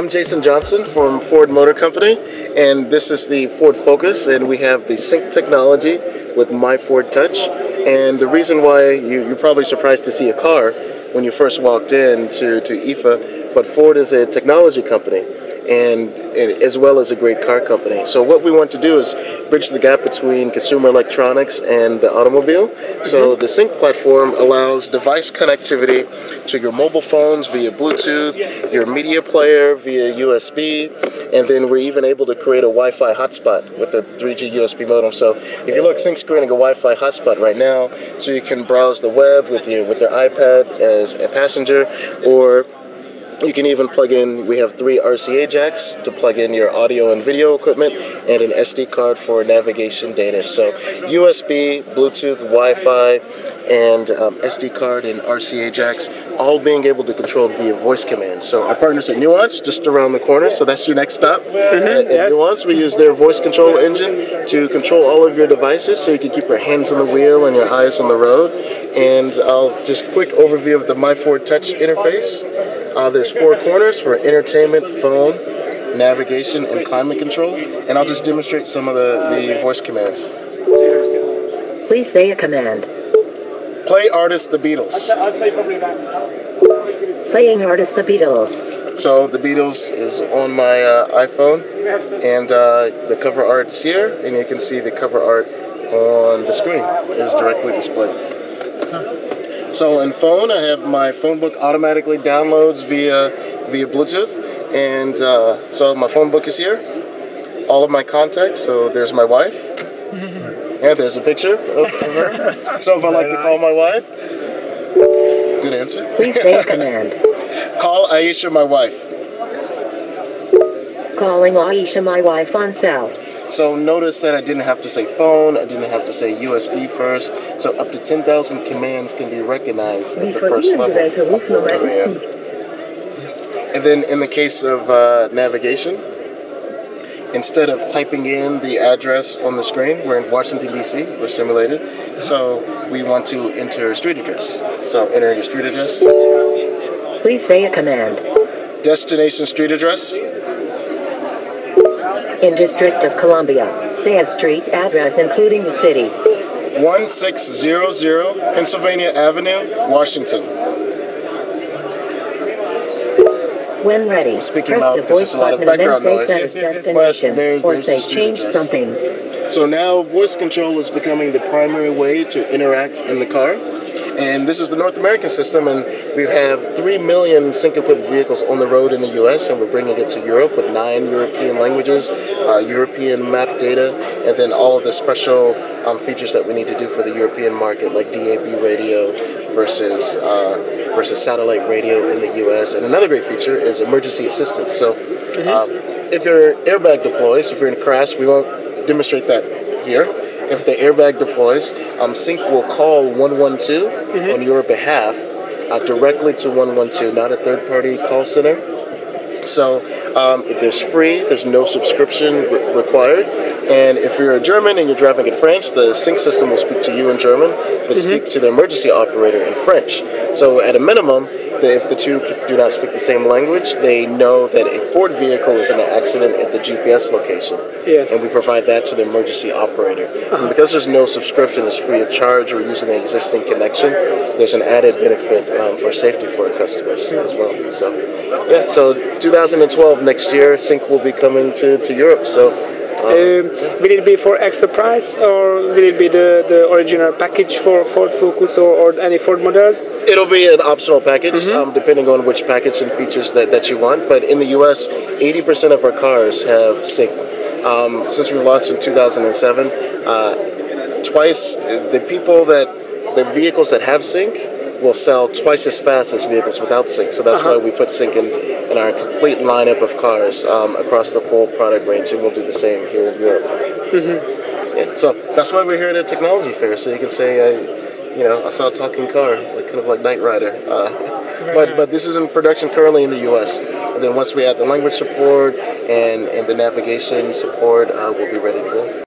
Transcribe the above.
I'm Jason Johnson from Ford Motor Company, and this is the Ford Focus, and we have the sync technology with My Ford Touch. And the reason why you're probably surprised to see a car when you first walked in to IFA, but Ford is a technology company, and as well as a great car company. So what we want to do is bridge the gap between consumer electronics and the automobile. So the Sync platform allows device connectivity to your mobile phones via Bluetooth, your media player via USB, and then we're even able to create a Wi-Fi hotspot with the 3G USB modem. So if you look, Sync's creating a Wi-Fi hotspot right now, so you can browse the web with your iPad as a passenger, or you can even plug in, we have 3 RCA jacks to plug in your audio and video equipment, and an SD card for navigation data. So USB, Bluetooth, Wi-Fi, and SD card and RCA jacks, all being able to control via voice commands. So our partners at Nuance, just around the corner, so that's your next stop. At Nuance, we use their voice control engine to control all of your devices, so you can keep your hands on the wheel and your eyes on the road. And just quick overview of the My Ford Touch interface. There's 4 corners for entertainment, phone, navigation, and climate control. And I'll just demonstrate some of the voice commands. Please say a command. Play artist The Beatles. I'd say probably that. Playing artist The Beatles. So The Beatles is on my iPhone, and the cover art's here, and you can see the cover art on the screen. It is directly displayed. So in phone, I have my phone book automatically downloads via Bluetooth, and so my phone book is here. All of my contacts. So there's my wife. Yeah, there's a picture of her. So if I like to call my wife, good answer. Please say a command. Call Aisha, my wife. Calling Aisha, my wife, on cell. So notice that I didn't have to say phone, I didn't have to say USB first, so up to 10,000 commands can be recognized at the first level of where I am. And then in the case of navigation, instead of typing in the address on the screen, we're in Washington, D.C., we're simulated, so we want to enter street address. So enter your street address. Please say a command. Destination street address. In District of Columbia, say a street address including the city. 1600 Pennsylvania Avenue, Washington. When ready, Speaking press loud the because voice there's a lot of button and then background say noise. set as But destination, there's or the say street change address. something. So now voice control is becoming the primary way to interact in the car. And this is the North American system, and we have 3 million sync-equipped vehicles on the road in the U.S., and we're bringing it to Europe with 9 European languages, European map data, and then all of the special features that we need to do for the European market, like DAB radio versus satellite radio in the U.S. And another great feature is emergency assistance. So if your airbag deploys, if you're in a crash, we won't demonstrate that here. If the airbag deploys, Sync will call 112 on your behalf directly to 112, not a third-party call center. So if there's free, there's no subscription required. And if you're a German and you're driving in France, the Sync system will speak to you in German, but speak to the emergency operator in French. So at a minimum, if the two do not speak the same language, they know that a Ford vehicle is in an accident at the GPS location. Yes. And we provide that to the emergency operator. And because there's no subscription, it's free of charge, we're using the existing connection, there's an added benefit for safety for our customers as well. So, yeah, so 2012, next year, Sync will be coming to Europe. So. Will it be for extra price, or will it be the original package for Ford Focus or any Ford models? It'll be an optional package, depending on which package and features that you want. But in the U.S., 80% of our cars have Sync. Since we launched in 2007, twice the vehicles that have Sync will sell twice as fast as vehicles without Sync. So that's why we put Sync in our complete lineup of cars across the full product range, and we'll do the same here in Europe. Yeah, so that's why we're here at a technology fair, so you can say, I saw a talking car, kind of like Knight Rider. But this is in production currently in the U.S. And then once we add the language support and the navigation support, we'll be ready to go.